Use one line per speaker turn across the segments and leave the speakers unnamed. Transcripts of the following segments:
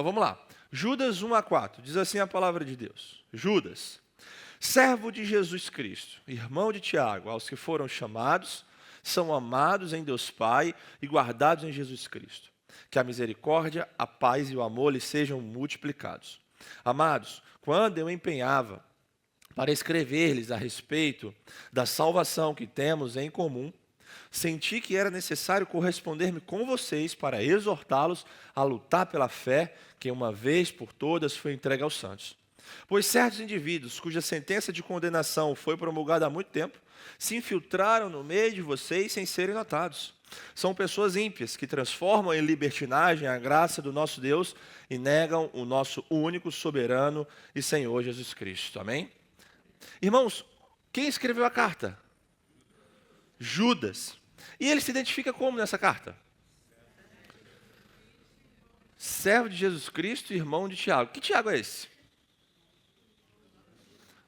Então vamos lá. Judas 1-4, diz assim a palavra de Deus. Judas, servo de Jesus Cristo, irmão de Tiago, aos que foram chamados, são amados em Deus Pai e guardados em Jesus Cristo. Que a misericórdia, a paz e o amor lhes sejam multiplicados. Amados, quando eu empenhava para escrever-lhes a respeito da salvação que temos em comum, senti que era necessário corresponder-me com vocês para exortá-los a lutar pela fé que uma vez por todas foi entregue aos santos. Pois certos indivíduos, cuja sentença de condenação foi promulgada há muito tempo, se infiltraram no meio de vocês sem serem notados. São pessoas ímpias que transformam em libertinagem a graça do nosso Deus e negam o nosso único, soberano e Senhor Jesus Cristo. Amém? Irmãos, quem escreveu a carta? Judas. E ele se identifica como nessa carta? Servo de Jesus Cristo, irmão de Tiago. Que Tiago é esse?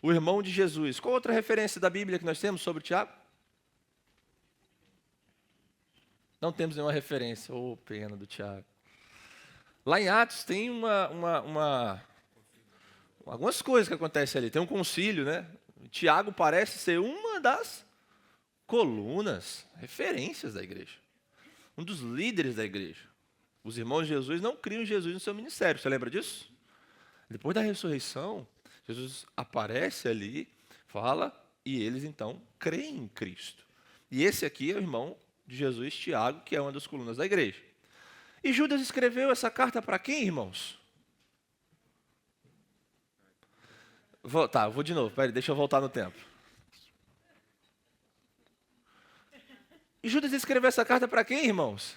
O irmão de Jesus. Qual outra referência da Bíblia que nós temos sobre Tiago? Não temos nenhuma referência. Ô, pena do Tiago. Lá em Atos tem algumas coisas que acontecem ali. Tem um concílio, né? Tiago parece ser uma das colunas, referências da igreja. Um dos líderes da igreja. Os irmãos de Jesus não criam Jesus no seu ministério. Você lembra disso? Depois da ressurreição, Jesus aparece ali, fala, e eles então creem em Cristo. E esse aqui é o irmão de Jesus, Tiago, que é uma das colunas da igreja. E Judas escreveu essa carta para quem, irmãos? Vou de novo, peraí, deixa eu voltar no tempo. E Judas escreveu essa carta para quem, irmãos?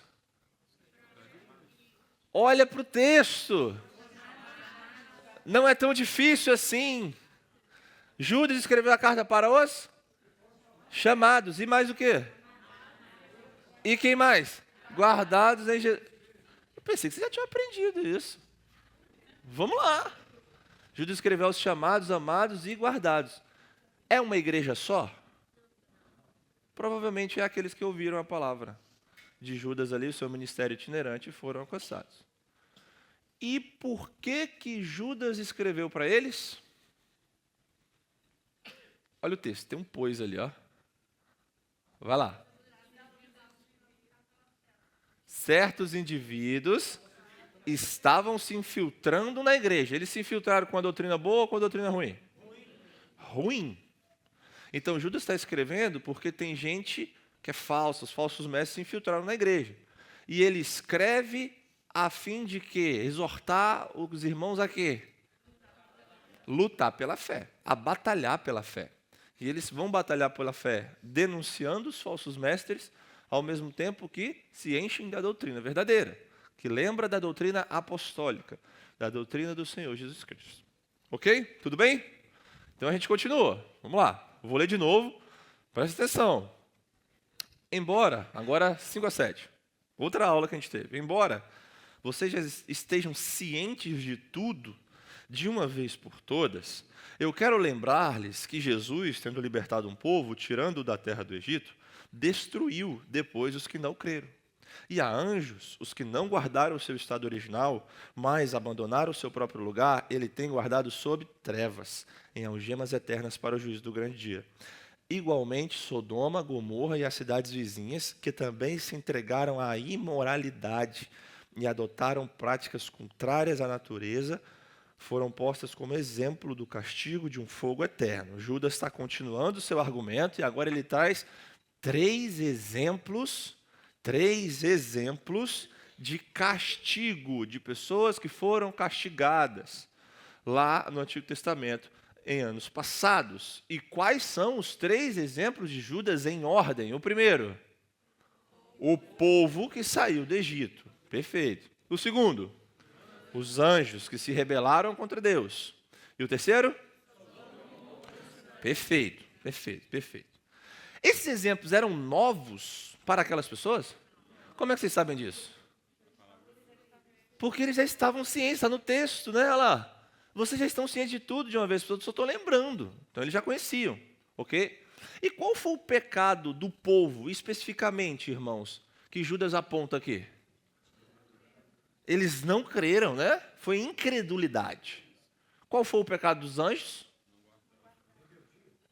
Olha para o texto. Não é tão difícil assim. Judas escreveu a carta para os chamados. E mais o quê? E quem mais? Guardados em Jesus. Eu pensei que você já tinha aprendido isso. Vamos lá. Judas escreveu aos chamados, amados e guardados. É uma igreja só? Provavelmente é aqueles que ouviram a palavra de Judas ali, o seu ministério itinerante, e foram alcançados. E por que Judas escreveu para eles? Olha o texto, tem um pois ali, ó. Vai lá. Certos indivíduos estavam se infiltrando na igreja. Eles se infiltraram com a doutrina boa ou com a doutrina ruim? Ruim. Então Judas está escrevendo porque tem gente que é falsa, os falsos mestres se infiltraram na igreja. E ele escreve a fim de quê? Exortar os irmãos a quê? Lutar pela fé, a batalhar pela fé. E eles vão batalhar pela fé denunciando os falsos mestres, ao mesmo tempo que se enchem da doutrina verdadeira, que lembra da doutrina apostólica, da doutrina do Senhor Jesus Cristo. Ok? Tudo bem? Então a gente continua. Vamos lá. Vou ler de novo. Presta atenção. Embora, agora 5-7, outra aula que a gente teve. Embora vocês já estejam cientes de tudo, de uma vez por todas, eu quero lembrar-lhes que Jesus, tendo libertado um povo, tirando-o da terra do Egito, destruiu depois os que não creram. E a anjos, os que não guardaram o seu estado original, mas abandonaram o seu próprio lugar, ele tem guardado sob trevas, em algemas eternas para o juízo do grande dia. Igualmente, Sodoma, Gomorra e as cidades vizinhas, que também se entregaram à imoralidade e adotaram práticas contrárias à natureza, foram postas como exemplo do castigo de um fogo eterno. Judas está continuando o seu argumento e agora ele traz três exemplos de castigo, de pessoas que foram castigadas lá no Antigo Testamento em anos passados. E quais são os três exemplos de Judas em ordem? O primeiro, o povo que saiu do Egito. Perfeito. O segundo, os anjos que se rebelaram contra Deus. E o terceiro? Perfeito. Esses exemplos eram novos para aquelas pessoas? Como é que vocês sabem disso? Porque eles já estavam cientes, está no texto, né? Olha lá. Vocês já estão cientes de tudo de uma vez por todas, só estou lembrando. Então eles já conheciam, ok? E qual foi o pecado do povo, especificamente, irmãos, que Judas aponta aqui? Eles não creram, né? Foi incredulidade. Qual foi o pecado dos anjos?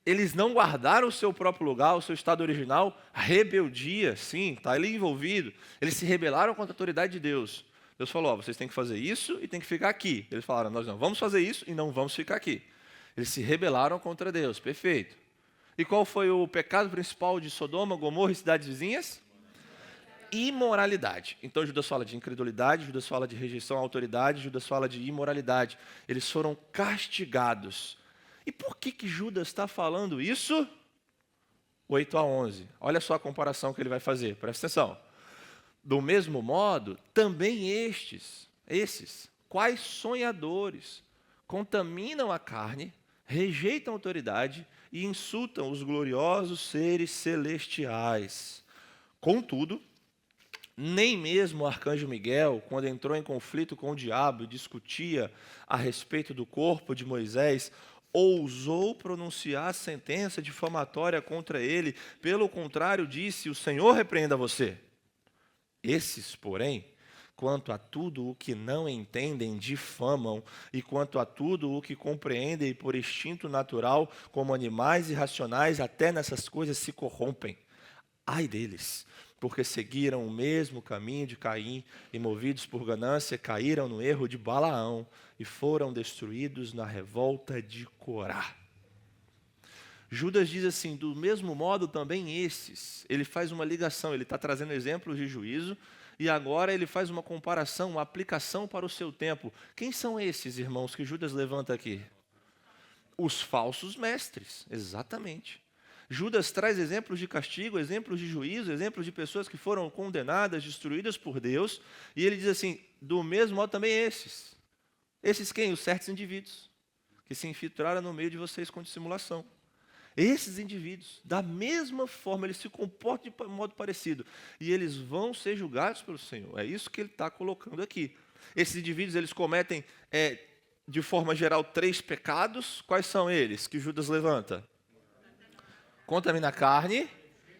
Eles não guardaram o seu próprio lugar, o seu estado original. Rebeldia, sim, está ali envolvido. Eles se rebelaram contra a autoridade de Deus. Deus falou, ó, vocês têm que fazer isso e têm que ficar aqui. Eles falaram, nós não vamos fazer isso e não vamos ficar aqui. Eles se rebelaram contra Deus, perfeito. E qual foi o pecado principal de Sodoma, Gomorra e cidades vizinhas? Imoralidade. Então Judas fala de incredulidade, Judas fala de rejeição à autoridade, Judas fala de imoralidade. Eles foram castigados. E por que Judas está falando isso? 8-11. Olha só a comparação que ele vai fazer, presta atenção. Do mesmo modo, também esses, quais sonhadores, contaminam a carne, rejeitam a autoridade e insultam os gloriosos seres celestiais. Contudo, nem mesmo o arcanjo Miguel, quando entrou em conflito com o diabo e discutia a respeito do corpo de Moisés, ousou pronunciar sentença difamatória contra ele. Pelo contrário, disse, o Senhor repreenda você. Esses, porém, quanto a tudo o que não entendem, difamam, e quanto a tudo o que compreendem por instinto natural, como animais irracionais, até nessas coisas se corrompem. Ai deles, porque seguiram o mesmo caminho de Caim, e movidos por ganância, caíram no erro de Balaão, e foram destruídos na revolta de Corá. Judas diz assim, do mesmo modo também esses. Ele faz uma ligação, ele está trazendo exemplos de juízo, e agora ele faz uma comparação, uma aplicação para o seu tempo. Quem são esses, irmãos, que Judas levanta aqui? Os falsos mestres, exatamente. Judas traz exemplos de castigo, exemplos de juízo, exemplos de pessoas que foram condenadas, destruídas por Deus, e ele diz assim, do mesmo modo também esses. Esses quem? Os certos indivíduos, que se infiltraram no meio de vocês com dissimulação. Esses indivíduos, da mesma forma, eles se comportam de modo parecido. E eles vão ser julgados pelo Senhor. É isso que ele está colocando aqui. Esses indivíduos, eles cometem, de forma geral, 3 pecados. Quais são eles que Judas levanta? Contamina a carne,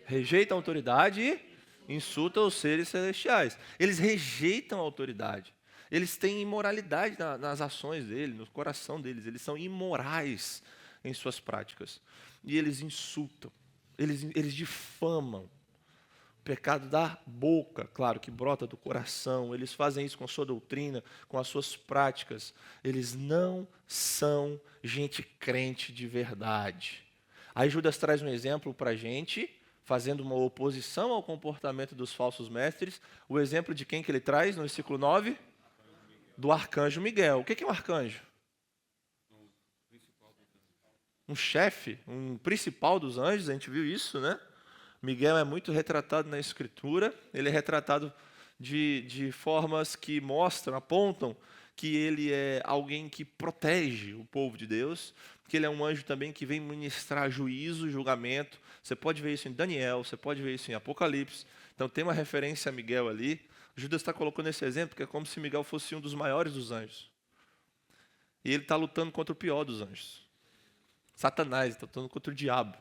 rejeita a autoridade e insulta os seres celestiais. Eles rejeitam a autoridade. Eles têm imoralidade nas ações deles, no coração deles. Eles são imorais em suas práticas. E eles insultam, eles difamam. O pecado da boca, claro, que brota do coração. Eles fazem isso com a sua doutrina, com as suas práticas. Eles não são gente crente de verdade. Aí Judas traz um exemplo para a gente, fazendo uma oposição ao comportamento dos falsos mestres. O exemplo de quem que ele traz no versículo 9? Do arcanjo Miguel. O que é um arcanjo? Um chefe, um principal dos anjos, a gente viu isso, né? Miguel é muito retratado na Escritura, ele é retratado de formas que mostram, apontam que ele é alguém que protege o povo de Deus, que ele é um anjo também que vem ministrar juízo, julgamento. Você pode ver isso em Daniel, você pode ver isso em Apocalipse. Então tem uma referência a Miguel ali. Judas está colocando esse exemplo, que é como se Miguel fosse um dos maiores dos anjos. E ele está lutando contra o pior dos anjos. Satanás, está lutando contra o diabo.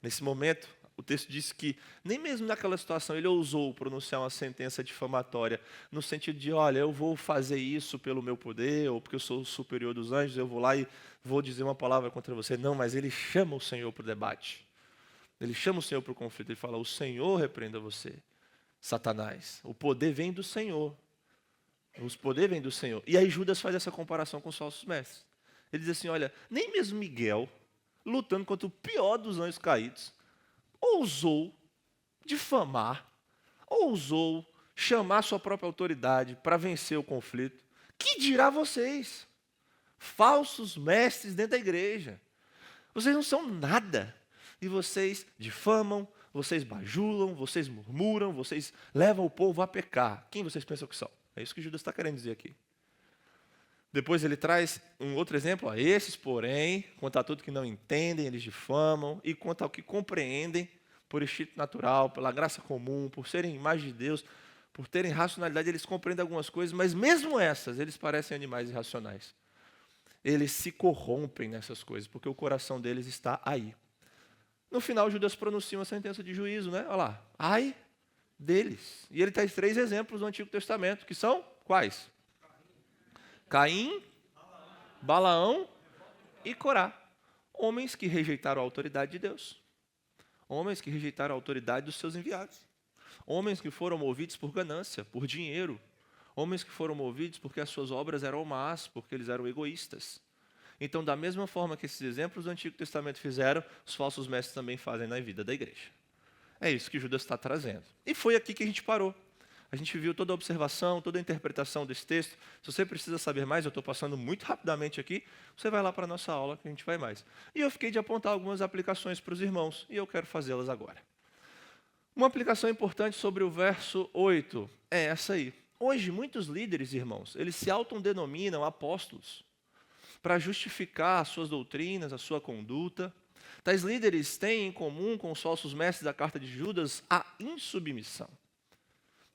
Nesse momento, o texto diz que, nem mesmo naquela situação, ele ousou pronunciar uma sentença difamatória, no sentido de, olha, eu vou fazer isso pelo meu poder, ou porque eu sou o superior dos anjos, eu vou lá e vou dizer uma palavra contra você. Não, mas ele chama o Senhor para o debate. Ele chama o Senhor para o conflito. Ele fala, o Senhor repreenda você, Satanás. O poder vem do Senhor. O poder vem do Senhor. E aí Judas faz essa comparação com os falsos mestres. Ele diz assim, olha, nem mesmo Miguel, lutando contra o pior dos anjos caídos, ousou difamar, ousou chamar sua própria autoridade para vencer o conflito. Que dirá vocês, falsos mestres dentro da igreja? Vocês não são nada. E vocês difamam, vocês bajulam, vocês murmuram, vocês levam o povo a pecar. Quem vocês pensam que são? É isso que Judas está querendo dizer aqui. Depois ele traz um outro exemplo. A esses, porém, quanto a tudo que não entendem, eles difamam. E quanto ao que compreendem, por instinto natural, pela graça comum, por serem imagem de Deus, por terem racionalidade, eles compreendem algumas coisas, mas mesmo essas, eles parecem animais irracionais. Eles se corrompem nessas coisas, porque o coração deles está aí. No final, Judas pronuncia uma sentença de juízo, né? Olha lá, ai deles. E ele traz 3 exemplos do Antigo Testamento, que são Quais? Caim, Balaão e Corá. Homens que rejeitaram a autoridade de Deus. Homens que rejeitaram a autoridade dos seus enviados. Homens que foram movidos por ganância, por dinheiro. Homens que foram movidos porque as suas obras eram más, porque eles eram egoístas. Então, da mesma forma que esses exemplos do Antigo Testamento fizeram, os falsos mestres também fazem na vida da igreja. É isso que Judas está trazendo. E foi aqui que a gente parou. A gente viu toda a observação, toda a interpretação desse texto. Se você precisa saber mais, eu estou passando muito rapidamente aqui, você vai lá para a nossa aula que a gente vai mais. E eu fiquei de apontar algumas aplicações para os irmãos, e eu quero fazê-las agora. Uma aplicação importante sobre o verso 8 é essa aí. Hoje, muitos líderes, irmãos, eles se autodenominam apóstolos para justificar as suas doutrinas, a sua conduta. Tais líderes têm em comum com os falsos mestres da carta de Judas a insubmissão.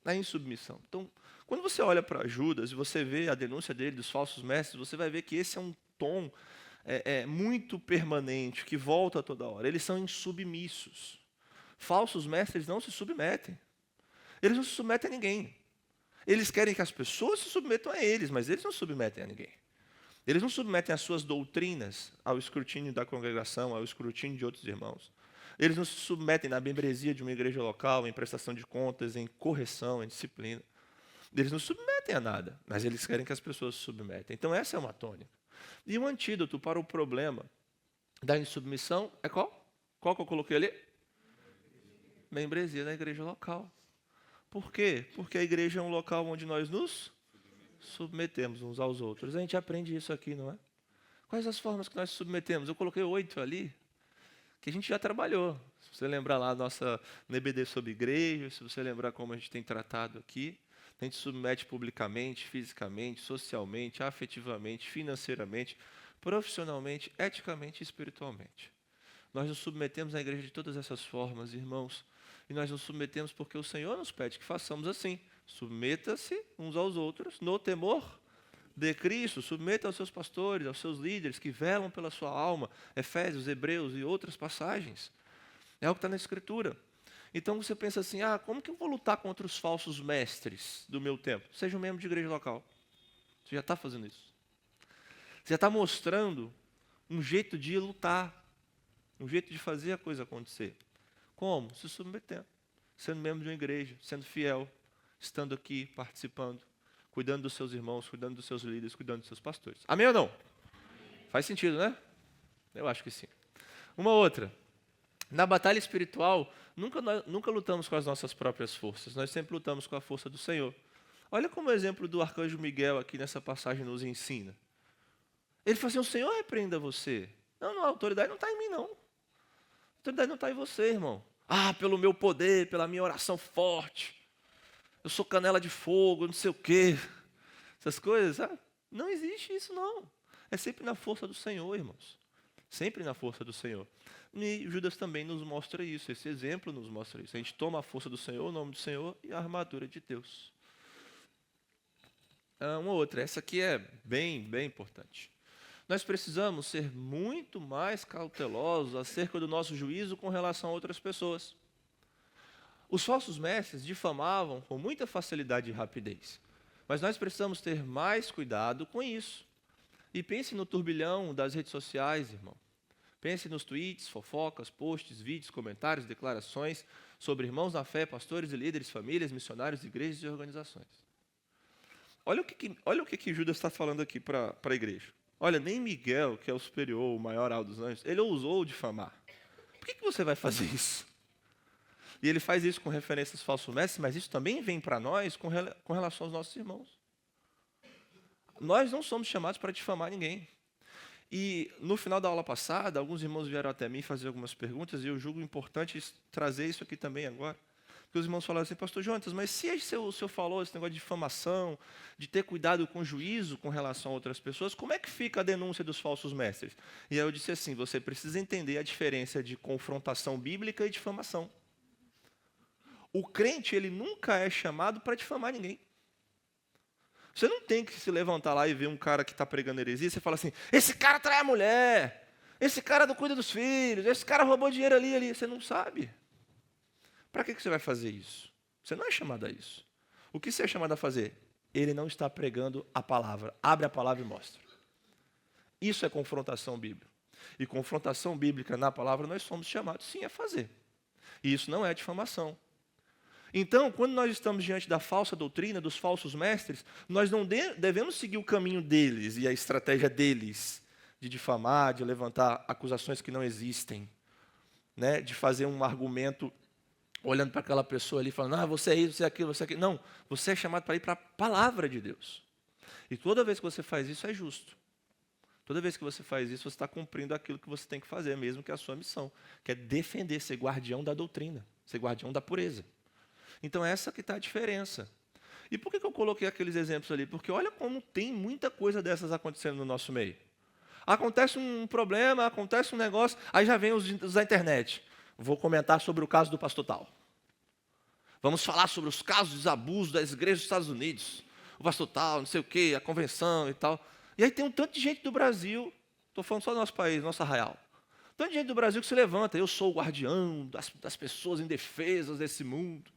A insubmissão. Então, quando você olha para Judas e você vê a denúncia dele dos falsos mestres, você vai ver que esse é um tom muito permanente, que volta toda hora. Eles são insubmissos. Falsos mestres não se submetem. Eles não se submetem a ninguém. Eles querem que as pessoas se submetam a eles, mas eles não se submetem a ninguém. Eles não submetem as suas doutrinas ao escrutínio da congregação, ao escrutínio de outros irmãos. Eles não se submetem na membresia de uma igreja local, em prestação de contas, em correção, em disciplina. Eles não se submetem a nada, mas eles querem que as pessoas se submetem. Então essa é uma tônica. E o antídoto para o problema da insubmissão é qual? Qual que eu coloquei ali? Membresia da igreja local. Por quê? Porque a igreja é um local onde nós nos submetemos uns aos outros. A gente aprende isso aqui, não é? Quais as formas que nós submetemos? Eu coloquei 8 ali, que a gente já trabalhou. Se você lembrar lá a nossa NBD sobre igreja, se você lembrar como a gente tem tratado aqui, a gente submete publicamente, fisicamente, socialmente, afetivamente, financeiramente, profissionalmente, eticamente e espiritualmente. Nós nos submetemos à igreja de todas essas formas, irmãos, e nós nos submetemos porque o Senhor nos pede que façamos assim. Submeta-se uns aos outros no temor de Cristo. Submeta aos seus pastores, aos seus líderes que velam pela sua alma. Efésios, Hebreus e outras passagens. É o que está na Escritura. Então você pensa assim, como que eu vou lutar contra os falsos mestres do meu tempo? Seja um membro de igreja local. Você já está fazendo isso. Você já está mostrando um jeito de lutar. Um jeito de fazer a coisa acontecer. Como? Se submetendo. Sendo membro de uma igreja, sendo fiel. Estando aqui, participando, cuidando dos seus irmãos, cuidando dos seus líderes, cuidando dos seus pastores. Amém ou não? Amém. Faz sentido, né? Eu acho que sim. Uma outra. Na batalha espiritual, nunca lutamos com as nossas próprias forças. Nós sempre lutamos com a força do Senhor. Olha como o exemplo do arcanjo Miguel aqui nessa passagem nos ensina. Ele fala assim, o Senhor repreenda você. Não, a autoridade não está em mim, não. A autoridade não está em você, irmão. Pelo meu poder, pela minha oração forte. Eu sou canela de fogo, não sei o quê. Essas coisas, sabe? Não existe isso, não. É sempre na força do Senhor, irmãos. Sempre na força do Senhor. E Judas também nos mostra isso. Esse exemplo nos mostra isso. A gente toma a força do Senhor, o nome do Senhor e a armadura de Deus. Uma outra. Essa aqui é bem, bem importante. Nós precisamos ser muito mais cautelosos acerca do nosso juízo com relação a outras pessoas. Os falsos mestres difamavam com muita facilidade e rapidez. Mas nós precisamos ter mais cuidado com isso. E pense no turbilhão das redes sociais, irmão. Pense nos tweets, fofocas, posts, vídeos, comentários, declarações sobre irmãos na fé, pastores e líderes, famílias, missionários, igrejas e organizações. Olha o que Judas está falando aqui para a igreja. Olha, nem Miguel, que é o superior, o maior dos anjos, ele ousou difamar. Por que você vai fazer isso? E ele faz isso com referências aos falsos mestres, mas isso também vem para nós com relação aos nossos irmãos. Nós não somos chamados para difamar ninguém. E no final da aula passada, alguns irmãos vieram até mim fazer algumas perguntas, e eu julgo importante trazer isso aqui também agora. Porque os irmãos falaram assim, pastor Jonas, mas se o senhor falou esse negócio de difamação, de ter cuidado com juízo com relação a outras pessoas, como é que fica a denúncia dos falsos mestres? E aí eu disse assim, você precisa entender a diferença de confrontação bíblica e difamação. O crente, ele nunca é chamado para difamar ninguém. Você não tem que se levantar lá e ver um cara que está pregando heresia, você fala assim, esse cara trai a mulher, esse cara não cuida dos filhos, esse cara roubou dinheiro ali. Você não sabe. Para que você vai fazer isso? Você não é chamado a isso. O que você é chamado a fazer? ele não está pregando a palavra. Abre a palavra e mostra. Isso é confrontação bíblica. E confrontação bíblica na palavra nós somos chamados sim a fazer. E isso não é difamação. Então, quando nós estamos diante da falsa doutrina, dos falsos mestres, nós não devemos seguir o caminho deles e a estratégia deles de difamar, de levantar acusações que não existem, né? De fazer um argumento olhando para aquela pessoa ali, falando, você é isso, você é aquilo, você é aquilo. Não, você é chamado para ir para a palavra de Deus. E toda vez que você faz isso, é justo. Toda vez que você faz isso, você está cumprindo aquilo que você tem que fazer, mesmo que é a sua missão, que é defender, ser guardião da doutrina, ser guardião da pureza. Então, essa que está a diferença. E por que eu coloquei aqueles exemplos ali? Porque olha como tem muita coisa dessas acontecendo no nosso meio. Acontece um problema, acontece um negócio, aí já vem os da internet. Vou comentar sobre o caso do pastor tal. Vamos falar sobre os casos de abuso das igrejas dos Estados Unidos. O pastor tal, não sei o quê, a convenção e tal. E aí tem um tanto de gente do Brasil, estou falando só do nosso país, nosso arraial. Tanto de gente do Brasil que se levanta, eu sou o guardião das pessoas indefesas desse mundo.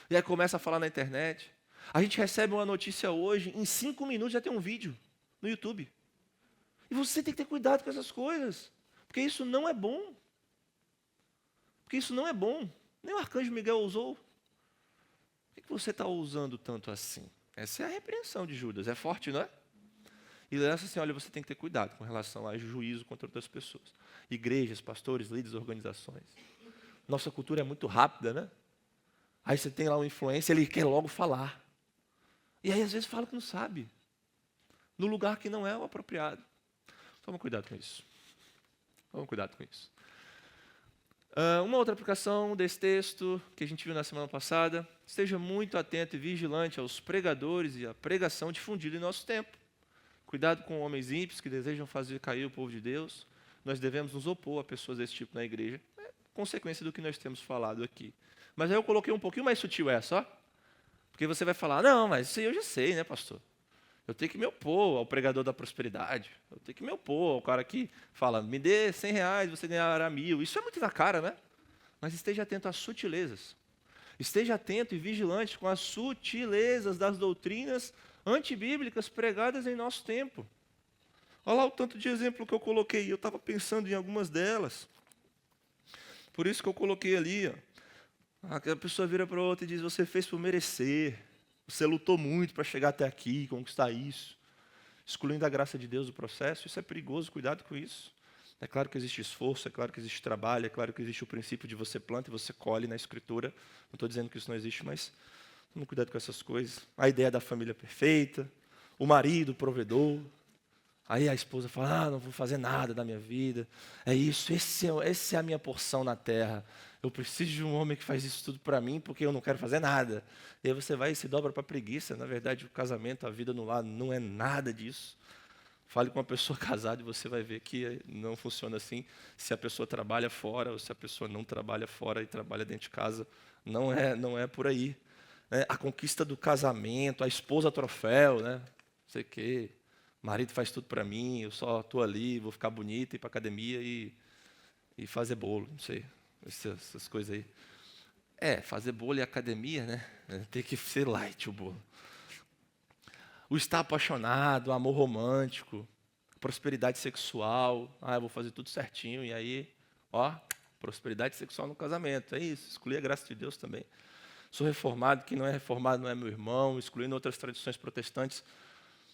E aí começa a falar na internet. A gente recebe uma notícia hoje, em 5 minutos já tem um vídeo no YouTube. E você tem que ter cuidado com essas coisas, porque isso não é bom. Porque isso não é bom. Nem o arcanjo Miguel usou. Por que você está usando tanto assim? Essa é a repreensão de Judas. É forte, não é? E ele diz assim, olha, você tem que ter cuidado com relação a juízo contra outras pessoas. Igrejas, pastores, líderes, organizações. Nossa cultura é muito rápida, né? Aí você tem lá um influencer, ele quer logo falar. E aí às vezes fala que não sabe. No lugar que não é o apropriado. Toma cuidado com isso. Toma cuidado com isso. Uma outra aplicação desse texto que a gente viu na semana passada. Esteja muito atento e vigilante aos pregadores e à pregação difundida em nosso tempo. Cuidado com homens ímpios que desejam fazer cair o povo de Deus. Nós devemos nos opor a pessoas desse tipo na igreja. É consequência do que nós temos falado aqui. Mas aí eu coloquei um pouquinho mais sutil essa, ó. Porque você vai falar, não, mas isso aí eu já sei, né, pastor? Eu tenho que me opor ao pregador da prosperidade. Eu tenho que me opor ao cara que fala, me dê R$100, você ganhará 1.000. Isso é muito na cara, né? Mas esteja atento às sutilezas. Esteja atento e vigilante com as sutilezas das doutrinas antibíblicas pregadas em nosso tempo. Olha lá o tanto de exemplo que eu coloquei. Eu estava pensando em algumas delas. Por isso que eu coloquei ali. A pessoa vira para outra e diz, você fez por merecer. Você lutou muito para chegar até aqui, conquistar isso. Excluindo a graça de Deus do processo. Isso é perigoso, cuidado com isso. É claro que existe esforço, é claro que existe trabalho, é claro que existe o princípio de você planta e você colhe na Escritura. Não estou dizendo que isso não existe, mas tome cuidado com essas coisas. A ideia da família perfeita, o marido, o provedor. Aí a esposa fala, não vou fazer nada da minha vida. É isso, essa é a minha porção na terra. Eu preciso de um homem que faz isso tudo para mim, porque eu não quero fazer nada. E aí você vai e se dobra para a preguiça. Na verdade, o casamento, a vida no lar, não é nada disso. Fale com uma pessoa casada e você vai ver que não funciona assim. Se a pessoa trabalha fora ou se a pessoa não trabalha fora e trabalha dentro de casa, não é por aí. A conquista do casamento, a esposa troféu, né? Não sei o quê. O marido faz tudo para mim, eu só estou ali, vou ficar bonita, ir para a academia e fazer bolo, não sei, essas coisas aí. Fazer bolo e academia, né? Tem que ser light o bolo. O estar apaixonado, o amor romântico, prosperidade sexual. Eu vou fazer tudo certinho. E aí, prosperidade sexual no casamento. É isso, excluir a graça de Deus também. Sou reformado, quem não é reformado não é meu irmão, excluindo outras tradições protestantes,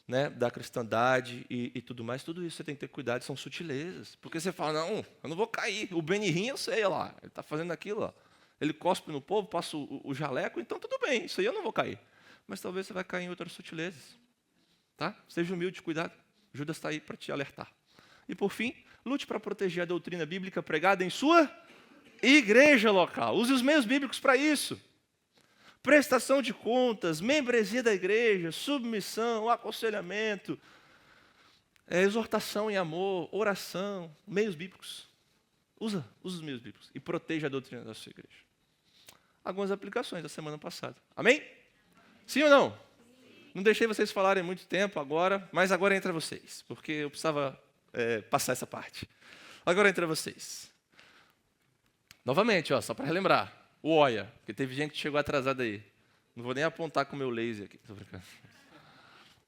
né, da cristandade e tudo mais. Tudo isso você tem que ter cuidado, são sutilezas. Porque você fala, não, eu não vou cair. O Benihim eu sei, olha lá, ele está fazendo aquilo. Ó. Ele cospe no povo, passa o jaleco, então tudo bem, isso aí eu não vou cair. Mas talvez você vai cair em outras sutilezas. Tá? Seja humilde, cuidado. Judas está aí para te alertar. E por fim, lute para proteger a doutrina bíblica pregada em sua igreja local. Use os meios bíblicos para isso. Prestação de contas, membresia da igreja, submissão, aconselhamento, exortação em amor, oração, meios bíblicos. Usa os meios bíblicos e proteja a doutrina da sua igreja. Algumas aplicações da semana passada. Amém? Sim ou não? Não deixei vocês falarem muito tempo agora, mas agora entra vocês, porque eu precisava passar essa parte. Agora entra vocês. Novamente, só para relembrar, o OIA, porque teve gente que chegou atrasada aí. Não vou nem apontar com o meu laser aqui. Tô brincando.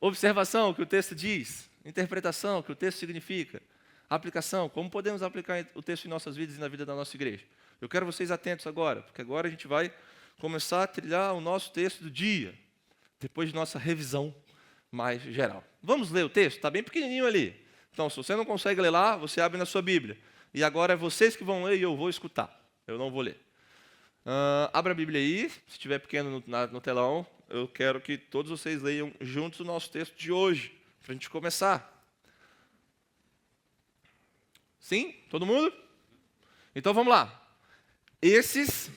Observação, o que o texto diz. Interpretação, o que o texto significa. Aplicação, como podemos aplicar o texto em nossas vidas e na vida da nossa igreja. Eu quero vocês atentos agora, porque agora a gente vai começar a trilhar o nosso texto do dia, depois de nossa revisão mais geral. Vamos ler o texto? Está bem pequenininho ali. Então, se você não consegue ler lá, você abre na sua Bíblia. E agora é vocês que vão ler e eu vou escutar. Eu não vou ler. Abra a Bíblia aí, se estiver pequeno no telão. Eu quero que todos vocês leiam juntos o nosso texto de hoje, para a gente começar. Sim? Todo mundo? Então vamos lá. Esses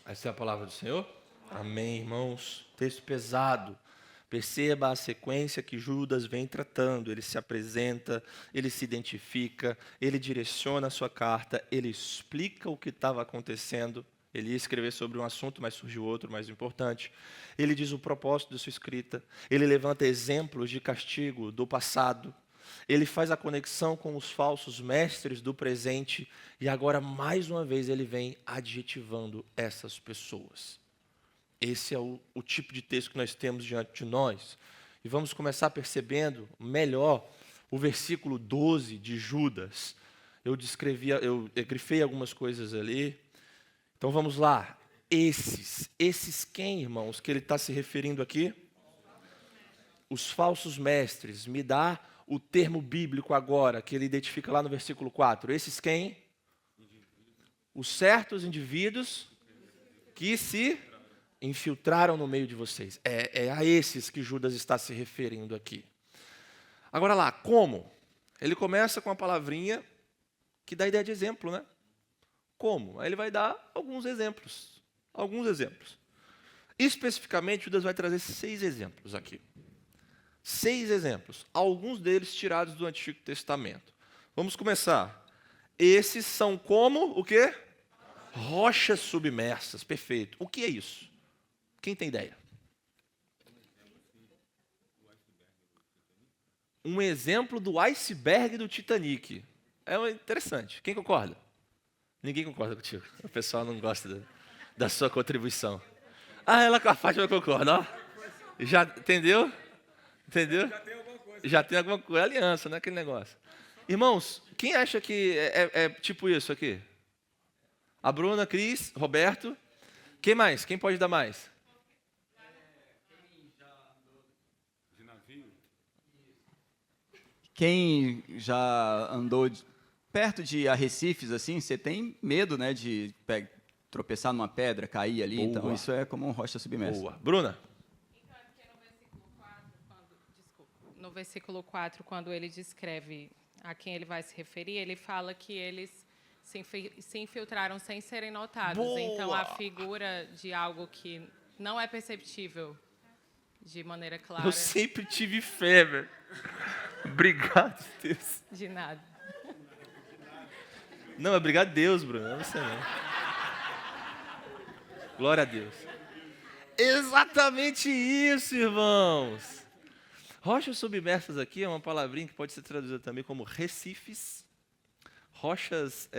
Essa é a palavra do Senhor? Amém, irmãos. Texto pesado. Perceba a sequência que Judas vem tratando. Ele se apresenta, ele se identifica, ele direciona a sua carta, ele explica o que estava acontecendo. Ele ia escrever sobre um assunto, mas surgiu outro mais importante. Ele diz o propósito de sua escrita. Ele levanta exemplos de castigo do passado. Ele faz a conexão com os falsos mestres do presente e agora, mais uma vez, ele vem adjetivando essas pessoas. Esse é o tipo de texto que nós temos diante de nós. E vamos começar percebendo melhor o versículo 12 de Judas. Eu grifei algumas coisas ali. Então vamos lá. Esses quem, irmãos, que ele está se referindo aqui? Os falsos mestres. Me dá o termo bíblico agora, que ele identifica lá no versículo 4. Esses quem? Os certos indivíduos que se infiltraram no meio de vocês. É a esses que Judas está se referindo aqui. Agora lá, como? Ele começa com a palavrinha que dá ideia de exemplo, né? Como? Aí ele vai dar alguns exemplos. Especificamente, Judas vai trazer 6 exemplos aqui. 6 exemplos, alguns deles tirados do Antigo Testamento. Vamos começar. Esses são como o quê? Rochas submersas. Perfeito. O que é isso? Quem tem ideia? Um exemplo do iceberg do Titanic. É interessante. Quem concorda? Ninguém concorda contigo. O pessoal não gosta da sua contribuição. Ela com a Fátima concorda. Ó. Já entendeu? Entendeu? Já tem alguma coisa. Aliança, não é aquele negócio. Irmãos, quem acha que é tipo isso aqui? A Bruna, Cris, Roberto. Quem mais? Quem pode dar mais?
Quem já andou perto de arrecifes, assim, você tem medo, né, de tropeçar numa pedra, cair ali. Boa. Então isso é como uma rocha submersa.
Boa. Bruna?
Então, é porque no versículo 4, quando ele descreve a quem ele vai se referir, ele fala que eles se infiltraram sem serem notados.
Boa.
Então, a figura de algo que não é perceptível de maneira clara.
Eu sempre tive fé, velho. Obrigado, Deus.
De nada.
Não, obrigado a Deus, Bruno. Não é você não. Glória a Deus. Exatamente isso, irmãos. Rochas submersas aqui é uma palavrinha que pode ser traduzida também como recifes. Rochas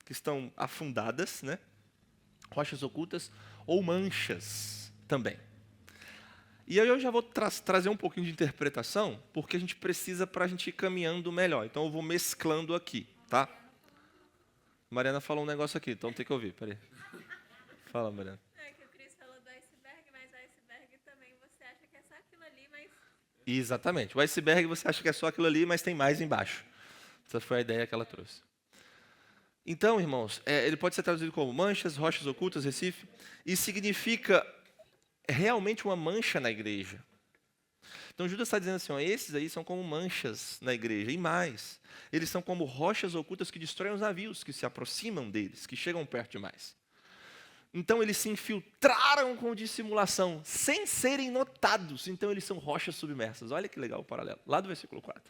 que estão afundadas, né? Rochas ocultas ou manchas também. E aí eu já vou trazer um pouquinho de interpretação, porque a gente precisa para a gente ir caminhando melhor. Então eu vou mesclando aqui, tá? Mariana falou um negócio aqui, então tem que ouvir, peraí. Fala, Mariana.
É que o Cris falou do iceberg, mas o iceberg também você acha que é só aquilo ali, mas...
Exatamente. O iceberg você acha que é só aquilo ali, mas tem mais embaixo. Essa foi a ideia que ela trouxe. Então, irmãos, ele pode ser traduzido como manchas, rochas ocultas, recife, e significa realmente uma mancha na igreja. Então, Judas está dizendo assim, ó, esses aí são como manchas na igreja, e mais, eles são como rochas ocultas que destroem os navios, que se aproximam deles, que chegam perto demais. Então, eles se infiltraram com dissimulação, sem serem notados. Então, eles são rochas submersas. Olha que legal o paralelo, lá do versículo 4.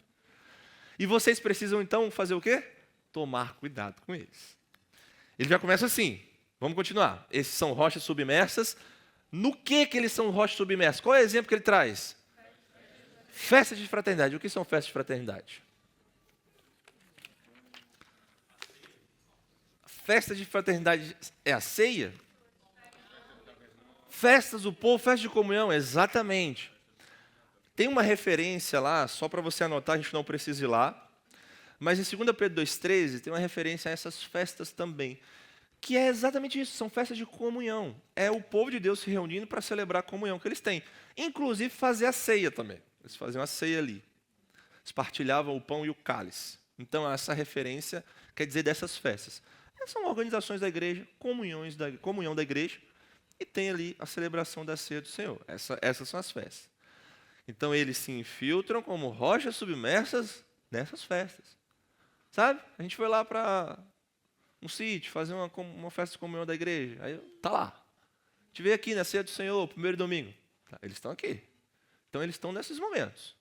E vocês precisam, então, fazer o quê? Tomar cuidado com eles. Ele já começa assim. Vamos continuar. Esses são rochas submersas. No que eles são rochas submersas? Qual é o exemplo que ele traz? Festas de fraternidade. O que são festas de fraternidade? Festa de fraternidade é a ceia? Festas do povo, festa de comunhão, exatamente. Tem uma referência lá, só para você anotar, a gente não precisa ir lá. Mas em 2 Pedro 2,13 tem uma referência a essas festas também. Que é exatamente isso, são festas de comunhão. É o povo de Deus se reunindo para celebrar a comunhão que eles têm. Inclusive fazer a ceia também. Eles faziam a ceia ali. Eles partilhavam o pão e o cálice. Então essa referência quer dizer dessas festas. Essas são organizações da igreja, comunhão da igreja. E tem ali a celebração da ceia do Senhor. Essas são as festas. Então eles se infiltram como rochas submersas nessas festas. Sabe? A gente foi lá para um sítio, fazer uma festa de comunhão da igreja. Aí tá lá. A gente veio aqui na ceia do Senhor, primeiro domingo. Tá, eles estão aqui. Então eles estão nesses momentos.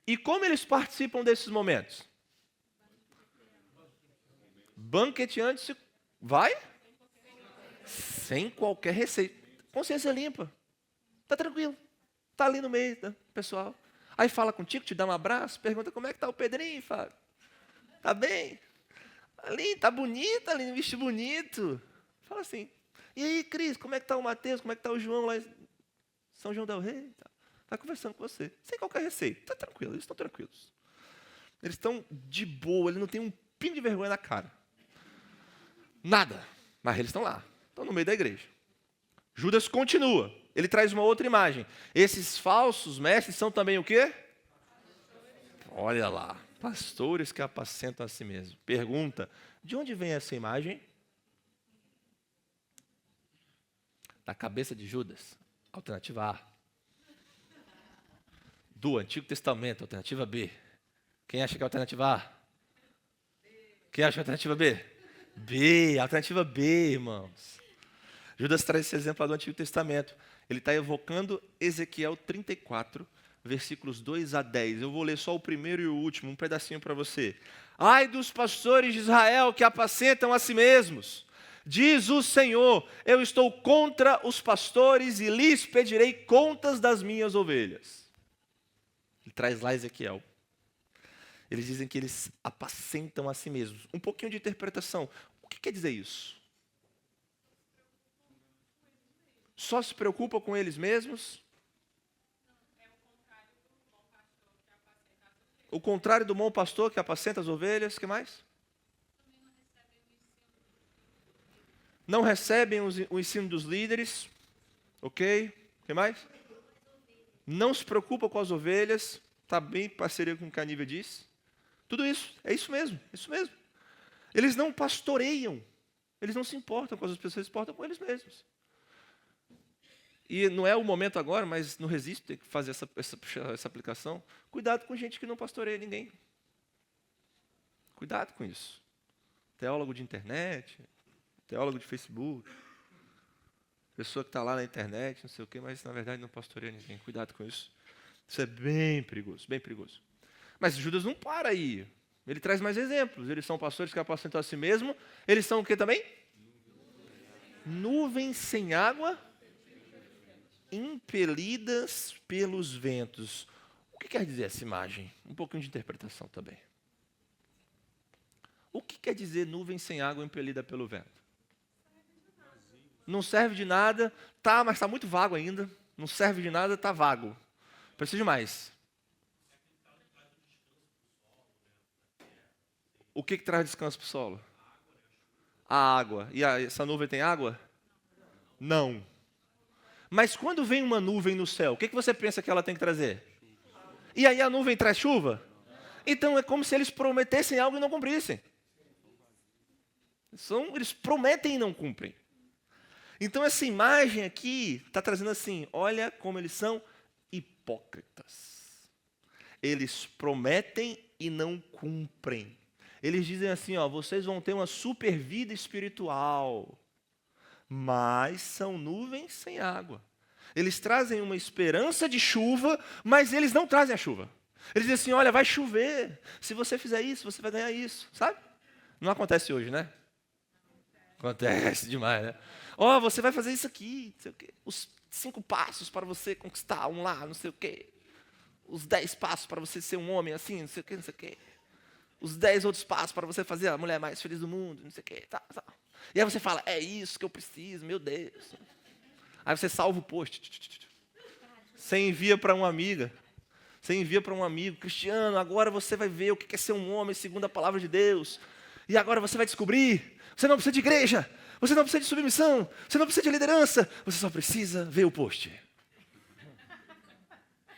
E como eles participam desses momentos? Banqueteante vai sem qualquer receita. Consciência limpa. Tá tranquilo. Tá ali no meio, tá, pessoal. Aí fala contigo, te dá um abraço, pergunta como é que tá o Pedrinho, Fábio. Tá bem? Ali, tá bonito, ali, vestido bonito. Fala assim. E aí, Cris, como é que tá o Mateus? Como é que tá o João lá em São João del Rei? Tá conversando com você. Sem qualquer receita. Tá tranquilo, eles estão tranquilos. Eles estão de boa, eles não têm um pingo de vergonha na cara. Nada. Mas eles estão lá. Estão no meio da igreja. Judas continua. Ele traz uma outra imagem. Esses falsos mestres são também o quê? Olha lá. Pastores que apacentam a si mesmos. Pergunta, de onde vem essa imagem? Da cabeça de Judas. Alternativa A. Do Antigo Testamento, alternativa B. Quem acha que é a alternativa A? Quem acha que é a alternativa B? B, alternativa B, irmãos. Judas traz esse exemplo lá do Antigo Testamento. Ele está evocando Ezequiel 34, versículos 2 a 10. Eu vou ler só o primeiro e o último, um pedacinho para você. Ai dos pastores de Israel que apacentam a si mesmos. Diz o Senhor, eu estou contra os pastores e lhes pedirei contas das minhas ovelhas. Ele traz lá Ezequiel. Eles dizem que eles apacentam a si mesmos. Um pouquinho de interpretação. O que quer dizer isso? Só se preocupam com eles mesmos? O contrário do bom pastor que apacenta as ovelhas. O que mais? Não recebem o ensino dos líderes. Ok? O que mais? Não se preocupa com as ovelhas. Está bem em parceria com o que a Nívia disse. Tudo isso, é isso mesmo, isso mesmo. Eles não pastoreiam, eles não se importam com as pessoas, eles se importam com eles mesmos. E não é o momento agora, mas não resisto ter que fazer essa aplicação. Cuidado com gente que não pastoreia ninguém. Cuidado com isso. Teólogo de internet, teólogo de Facebook, pessoa que está lá na internet, não sei o quê, mas na verdade não pastoreia ninguém. Cuidado com isso. Isso é bem perigoso, bem perigoso. Mas Judas não para aí. Ele traz mais exemplos. Eles são pastores que apacentam a si mesmo. Eles são o que também? Nuvens sem água, impelidas pelos ventos. O que quer dizer essa imagem? Um pouquinho de interpretação também. O que quer dizer nuvem sem água impelida pelo vento? Não serve de nada, tá, mas está muito vago ainda. Não serve de nada, está vago. Precisa de mais. O que traz descanso para o solo? A água. E essa nuvem tem água? Não. Mas quando vem uma nuvem no céu, o que você pensa que ela tem que trazer? E aí a nuvem traz chuva? Então é como se eles prometessem algo e não cumprissem. Eles prometem e não cumprem. Então essa imagem aqui está trazendo assim, olha como eles são hipócritas. Eles prometem e não cumprem. Eles dizem assim, ó, vocês vão ter uma super vida espiritual, mas são nuvens sem água. Eles trazem uma esperança de chuva, mas eles não trazem a chuva. Eles dizem assim, olha, vai chover. Se você fizer isso, você vai ganhar isso. Sabe? Não acontece hoje, né? Acontece demais, né? Ó, você vai fazer isso aqui, não sei o quê. Os 5 passos para você conquistar um lá, não sei o quê. Os 10 passos para você ser um homem assim, não sei o quê, não sei o quê. Os 10 outros passos para você fazer a mulher mais feliz do mundo, não sei o quê, tal. E aí você fala, é isso que eu preciso, meu Deus. Aí você salva o post. Você envia para uma amiga. Você envia para um amigo, Cristiano, agora você vai ver o que é ser um homem segundo a palavra de Deus. E agora você vai descobrir, você não precisa de igreja, você não precisa de submissão, você não precisa de liderança, você só precisa ver o post.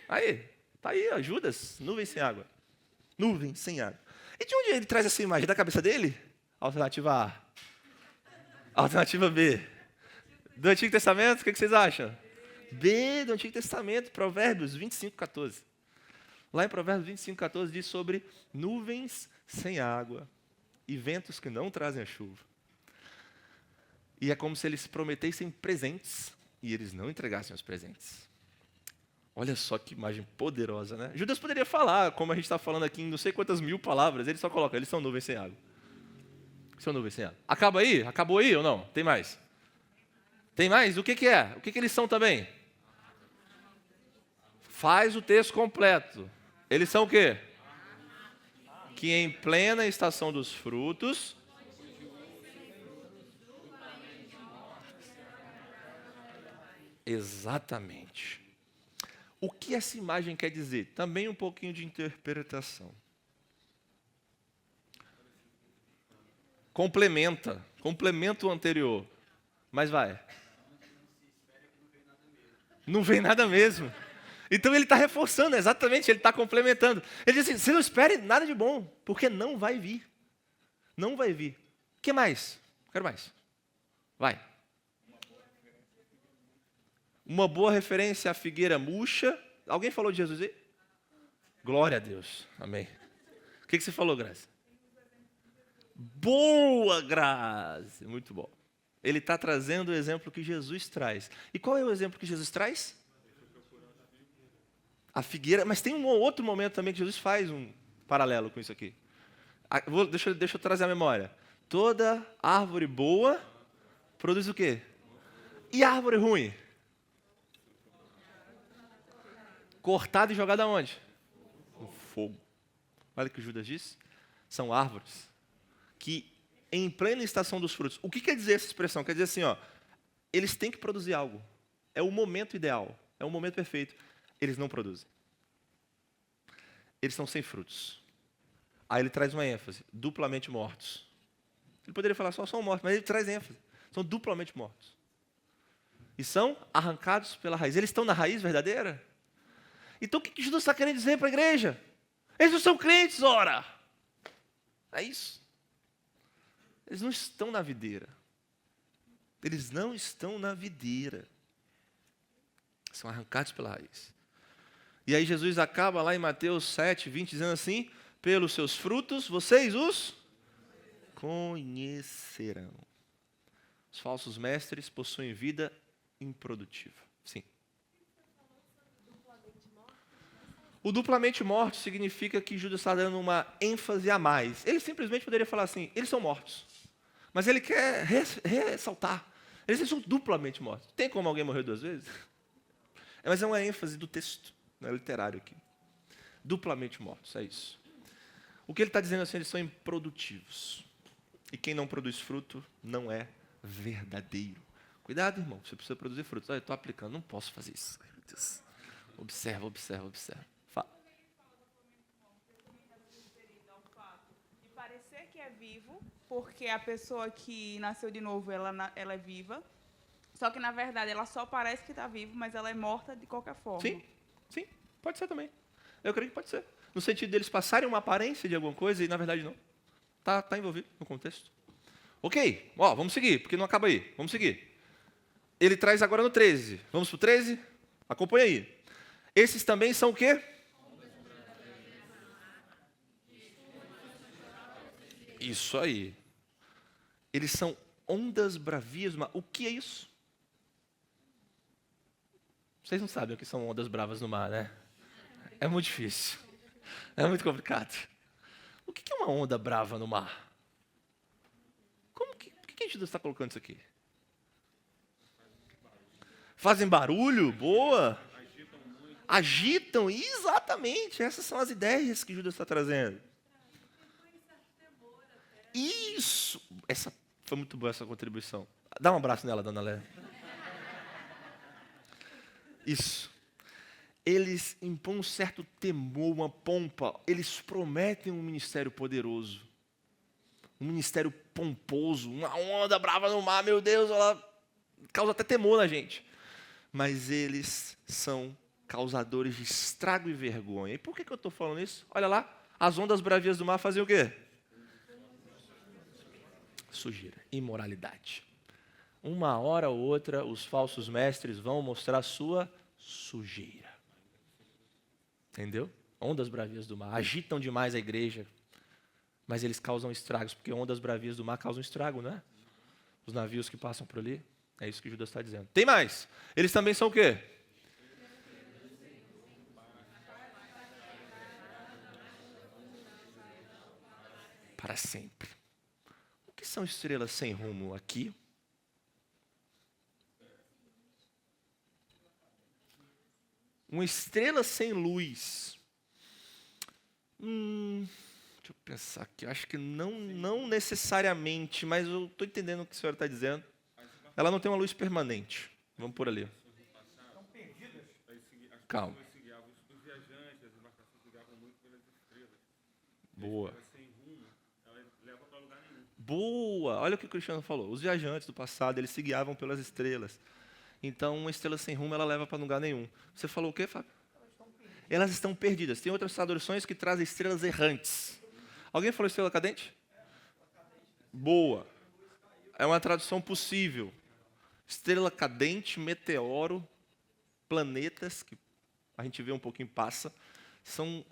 Aí, tá aí, ó, Judas, nuvem sem água. Nuvem sem água. E de onde ele traz essa imagem? Da cabeça dele? Alternativa A. Alternativa B. Do Antigo Testamento, o que vocês acham? B do Antigo Testamento, Provérbios 25:14. Lá em Provérbios 25:14 diz sobre nuvens sem água e ventos que não trazem a chuva. E é como se eles prometessem presentes e eles não entregassem os presentes. Olha só que imagem poderosa, né? Judas poderia falar, como a gente está falando aqui em não sei quantas mil palavras, ele só coloca, eles são nuvens sem água. São nuvens sem água. Acaba aí? Acabou aí ou não? Tem mais? Tem mais? O que é? O que eles são também? Faz o texto completo. Eles são o quê? Que em plena estação dos frutos... Exatamente. O que essa imagem quer dizer? Também um pouquinho de interpretação. Complementa o anterior. Mas vai. Não vem nada mesmo. Então ele está reforçando, exatamente, ele está complementando. Ele diz assim, você não espere nada de bom, porque não vai vir. Não vai vir. O que mais? Quero mais. Vai. Uma boa referência à figueira murcha. Alguém falou de Jesus aí? Glória a Deus. Amém. O que você falou, Graça? Boa, Graça. Muito bom. Ele está trazendo o exemplo que Jesus traz. E qual é o exemplo que Jesus traz? A figueira. Mas tem um outro momento também que Jesus faz um paralelo com isso aqui. Deixa eu trazer a memória. Toda árvore boa produz o quê? E a árvore ruim? Cortada e jogada aonde? No fogo. Olha o que Judas diz. São árvores que, em plena estação dos frutos. O que quer dizer essa expressão? Quer dizer assim, ó, eles têm que produzir algo. É o momento ideal. É o momento perfeito. Eles não produzem. Eles estão sem frutos. Aí ele traz uma ênfase. Duplamente mortos. Ele poderia falar só mortos, mas ele traz ênfase. São duplamente mortos. E são arrancados pela raiz. Eles estão na raiz verdadeira? Então o que Jesus está querendo dizer para a igreja? Eles não são crentes, ora! É isso. Eles não estão na videira. Eles não estão na videira. São arrancados pela raiz. E aí Jesus acaba lá em Mateus 7:20, dizendo assim, pelos seus frutos vocês os conhecerão. Os falsos mestres possuem vida improdutiva. Sim. O duplamente mortos significa que Judas está dando uma ênfase a mais. Ele simplesmente poderia falar assim, eles são mortos. Mas ele quer ressaltar. Eles são duplamente mortos. Tem como alguém morrer 2 vezes? Mas é uma ênfase do texto, não é literário aqui. Duplamente mortos, é isso. O que ele está dizendo assim, eles são improdutivos. E quem não produz fruto não é verdadeiro. Cuidado, irmão, você precisa produzir frutos. Olha, eu estou aplicando, não posso fazer isso. Ai, meu Deus. Observa. Fala.
De parecer que é vivo, porque a pessoa que nasceu de novo, ela é viva. Só que, na verdade, ela só parece que está viva, mas ela é morta de qualquer forma.
Sim, pode ser também. Eu creio que pode ser. No sentido deles passarem uma aparência de alguma coisa e, na verdade, não. Está envolvido no contexto. Ok, vamos seguir, porque não acaba aí. Vamos seguir. Ele traz agora no 13. Vamos para o 13? Acompanha aí. Esses também são o quê? Isso aí. Eles são ondas bravias. O que é isso? Vocês não sabem o que são ondas bravas no mar, né? É muito difícil. É muito complicado. O que é uma onda brava no mar? Por que a gente está colocando isso aqui? Fazem barulho? Boa. Agitam, exatamente. Essas são as ideias que Judas está trazendo. Isso. Foi muito boa essa contribuição. Dá um abraço nela, dona Léa. Isso. Eles impõem um certo temor, uma pompa. Eles prometem um ministério poderoso. Um ministério pomposo. Uma onda brava no mar, meu Deus, ela causa até temor na gente. Mas eles são causadores de estrago e vergonha. E por que eu estou falando isso? Olha lá, as ondas bravias do mar fazem o quê? Sujeira, imoralidade. Uma hora ou outra, os falsos mestres vão mostrar sua sujeira. Entendeu? Ondas bravias do mar. Agitam demais a igreja, mas eles causam estragos, porque ondas bravias do mar causam estrago, não é? Os navios que passam por ali. É isso que Judas está dizendo. Tem mais. Eles também são o quê? Para sempre. O que são estrelas sem rumo aqui? Uma estrela sem luz. Deixa eu pensar aqui. Eu acho que não necessariamente, mas eu estou entendendo o que a senhora está dizendo. Ela não tem uma luz permanente. Vamos por ali. Calma. Boa. Boa. Olha o que o Cristiano falou. Os viajantes do passado, eles se guiavam pelas estrelas. Então, uma estrela sem rumo, ela leva para lugar nenhum. Você falou o quê, Fábio? Elas estão perdidas. Tem outras traduções que trazem estrelas errantes. Alguém falou estrela cadente? Boa. É uma tradução possível. Estrela cadente, meteoro, planetas, que a gente vê um pouquinho passa, são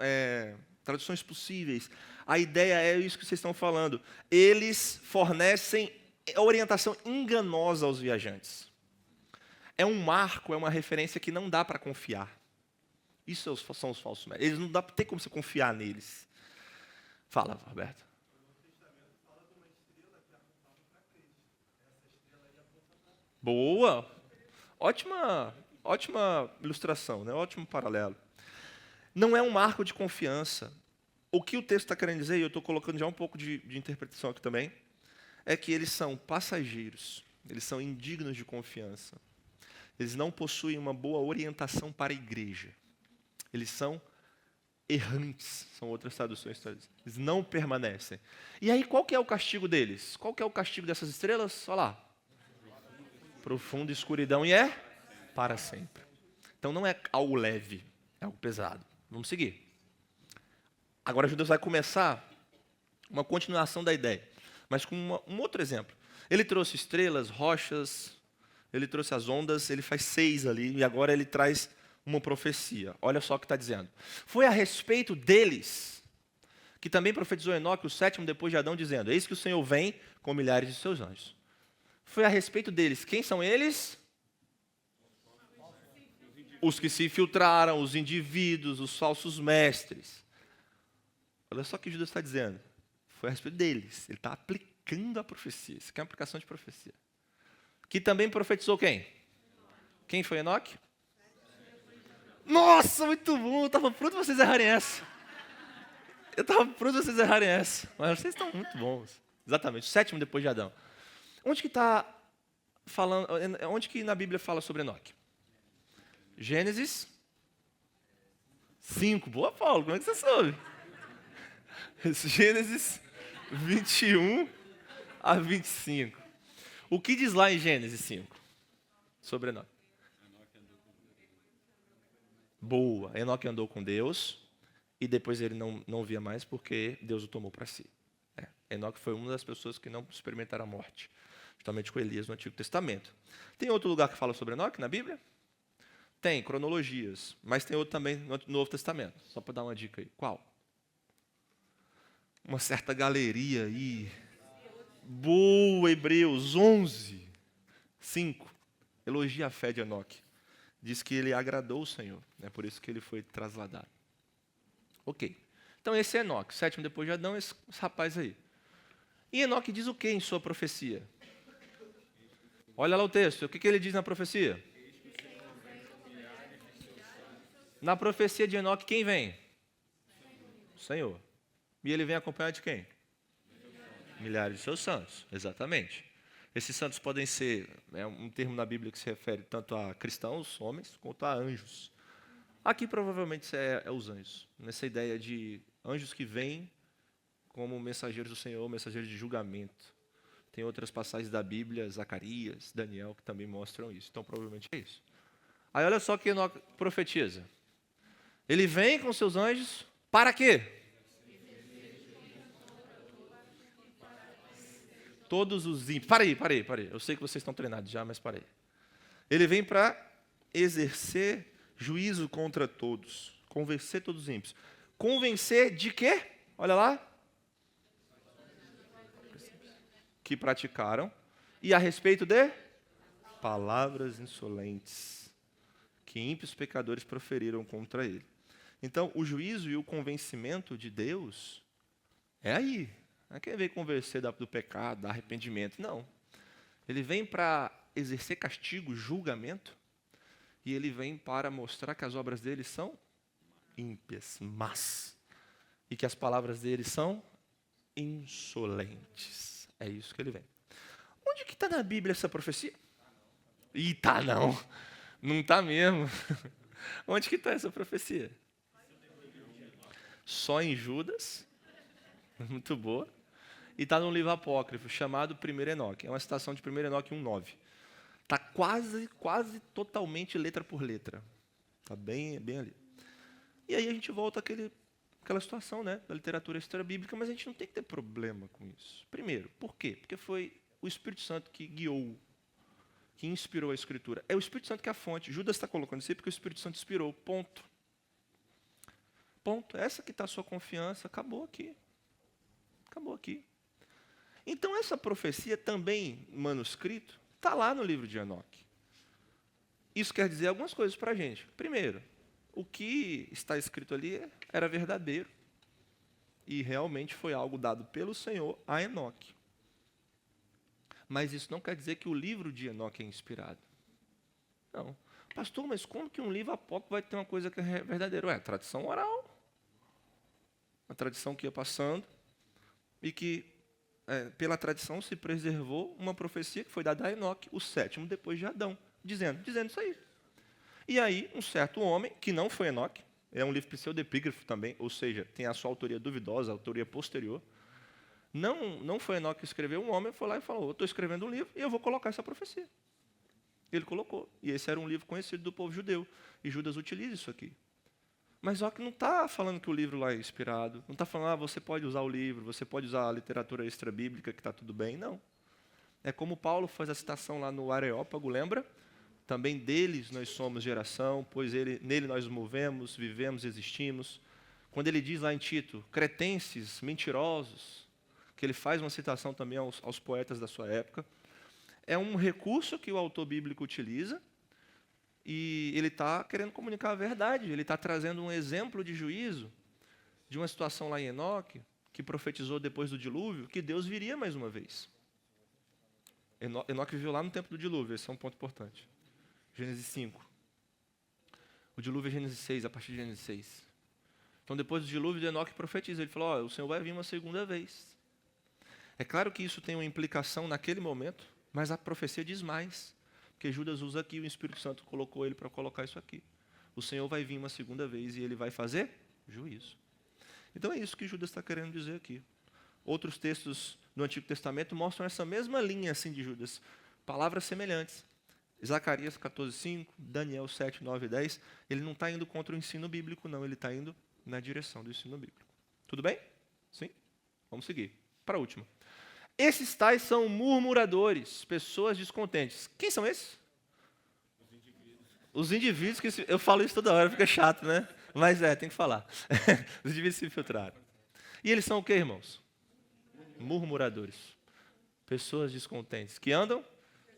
traduções possíveis. A ideia é isso que vocês estão falando. Eles fornecem orientação enganosa aos viajantes. É um marco, é uma referência que não dá para confiar. Isso são os falsos mestres. Eles não dá, tem como você confiar neles. Fala, Roberto. Boa. Ótima ilustração, né? Ótimo paralelo. Não é um marco de confiança. O que o texto está querendo dizer, e eu estou colocando já um pouco de interpretação aqui também, é que eles são passageiros, eles são indignos de confiança. Eles não possuem uma boa orientação para a igreja. Eles são errantes, são outras traduções. Eles não permanecem. E aí, qual que é o castigo deles? Qual que é o castigo dessas estrelas? Olha lá. Profunda escuridão e é para sempre. Então não é algo leve, é algo pesado. Vamos seguir. Agora Judas vai começar uma continuação da ideia, mas com um outro exemplo. Ele trouxe estrelas, rochas, ele trouxe as ondas, ele faz 6 ali, e agora ele traz uma profecia. Olha só o que está dizendo. Foi a respeito deles que também profetizou Enoque, o 7º depois de Adão, dizendo: eis que o Senhor vem com milhares de seus anjos. Foi a respeito deles. Quem são eles? Os que se infiltraram, os indivíduos, os falsos mestres. Olha só o que Judas está dizendo. Foi a respeito deles. Ele está aplicando a profecia. Isso aqui é uma aplicação de profecia. Que também profetizou quem? Quem foi Enoque? Nossa, muito bom. Eu estava pronto para vocês errarem essa. Mas vocês estão muito bons. Exatamente. O 7º depois de Adão. Onde que está falando? Onde que na Bíblia fala sobre Enoque? Gênesis 5. Boa, Paulo. Como é que você soube? Gênesis 21 a 25. O que diz lá em Gênesis 5 sobre Enoque? Boa. Enoque andou com Deus e depois ele não via mais porque Deus o tomou para si. Enoque foi uma das pessoas que não experimentaram a morte, justamente com Elias no Antigo Testamento. Tem outro lugar que fala sobre Enoque na Bíblia? Tem, cronologias, mas tem outro também no Novo Testamento. Só para dar uma dica aí. Qual? Uma certa galeria aí. Boa, Hebreus 11, 5. Elogia a fé de Enoque. Diz que ele agradou o Senhor. É por isso que ele foi trasladado. Ok. Então esse é Enoque. 7º depois de Adão, esse rapaz aí. E Enoque diz o que em sua profecia? Olha lá o texto. O que ele diz na profecia? Na profecia de Enoque, quem vem? O Senhor. E ele vem acompanhado de quem? Milhares de seus santos. Exatamente. Esses santos podem ser, um termo na Bíblia que se refere tanto a cristãos, homens, quanto a anjos. Aqui provavelmente é os anjos. Nessa ideia de anjos que vêm como mensageiros do Senhor, mensageiros de julgamento. Tem outras passagens da Bíblia, Zacarias, Daniel, que também mostram isso. Então provavelmente é isso. Aí olha só que Enoque profetiza. Ele vem com seus anjos para quê? Todos os ímpios. Parei. Eu sei que vocês estão treinados já, mas parei. Ele vem para exercer juízo contra todos. Convencer todos os ímpios. Convencer de quê? Olha lá. Que praticaram. E a respeito de? Palavras insolentes. Que ímpios pecadores proferiram contra ele. Então, o juízo e o convencimento de Deus é aí. Não é quem vem convencer do pecado, do arrependimento. Não. Ele vem para exercer castigo, julgamento, e ele vem para mostrar que as obras dele são ímpias, más, e que as palavras dele são insolentes. É isso que ele vem. Onde que está na Bíblia essa profecia? Ih, tá não. Não está mesmo. Onde que está essa profecia? Só em Judas. Muito boa. E está num livro apócrifo chamado 1 Enoque. É uma citação de 1 Enoque 1,9. Está quase totalmente letra por letra. Está bem ali. E aí a gente volta àquela situação, né, da literatura extra-bíblica, mas a gente não tem que ter problema com isso. Primeiro, por quê? Porque foi o Espírito Santo que guiou, que inspirou a Escritura. É o Espírito Santo que é a fonte. Judas está colocando isso aí porque o Espírito Santo inspirou. Ponto. Essa que está a sua confiança, acabou aqui. Então, essa profecia também, manuscrito, está lá no livro de Enoque. Isso quer dizer algumas coisas para a gente. Primeiro, o que está escrito ali era verdadeiro e realmente foi algo dado pelo Senhor a Enoque. Mas isso não quer dizer que o livro de Enoque é inspirado. Não. Pastor, mas como que um livro apócrifo vai ter uma coisa que é verdadeira? É tradição oral. A tradição que ia passando e que, pela tradição, se preservou uma profecia que foi dada a Enoque, o 7º depois de Adão, dizendo isso aí. E aí, um certo homem, que não foi Enoque, é um livro pseudepígrafo também, ou seja, tem a sua autoria duvidosa, a autoria posterior. Não foi Enoque que escreveu, um homem foi lá e falou, eu estou escrevendo um livro e eu vou colocar essa profecia. Ele colocou. E esse era um livro conhecido do povo judeu. E Judas utiliza isso aqui. Mas Enoque não está falando que o livro lá é inspirado. Não está falando, você pode usar o livro, você pode usar a literatura extra-bíblica, que está tudo bem. Não. É como Paulo faz a citação lá no Areópago, lembra? Também deles nós somos geração, pois nele nós movemos, vivemos, existimos. Quando ele diz lá em Tito, cretenses, mentirosos, que ele faz uma citação também aos poetas da sua época, é um recurso que o autor bíblico utiliza e ele está querendo comunicar a verdade, ele está trazendo um exemplo de juízo, de uma situação lá em Enoque, que profetizou depois do dilúvio, que Deus viria mais uma vez. Enoque viveu lá no tempo do dilúvio, esse é um ponto importante. Gênesis 5. O dilúvio é Gênesis 6, a partir de Gênesis 6. Então, depois do dilúvio, Enoque profetiza. Ele falou, o Senhor vai vir uma segunda vez. É claro que isso tem uma implicação naquele momento, mas a profecia diz mais. Porque Judas usa aqui, o Espírito Santo colocou ele para colocar isso aqui. O Senhor vai vir uma segunda vez e ele vai fazer juízo. Então, é isso que Judas está querendo dizer aqui. Outros textos do Antigo Testamento mostram essa mesma linha assim de Judas. Palavras semelhantes. Zacarias 14:5, Daniel 7, 9 e 10. Ele não está indo contra o ensino bíblico, não. Ele está indo na direção do ensino bíblico. Tudo bem? Sim? Vamos seguir. Para a última. Esses tais são murmuradores, pessoas descontentes. Quem são esses? Os indivíduos que... Eu falo isso toda hora, fica chato, né? Mas tem que falar. Os indivíduos se infiltraram. E eles são o quê, irmãos? Murmuradores. Pessoas descontentes, que andam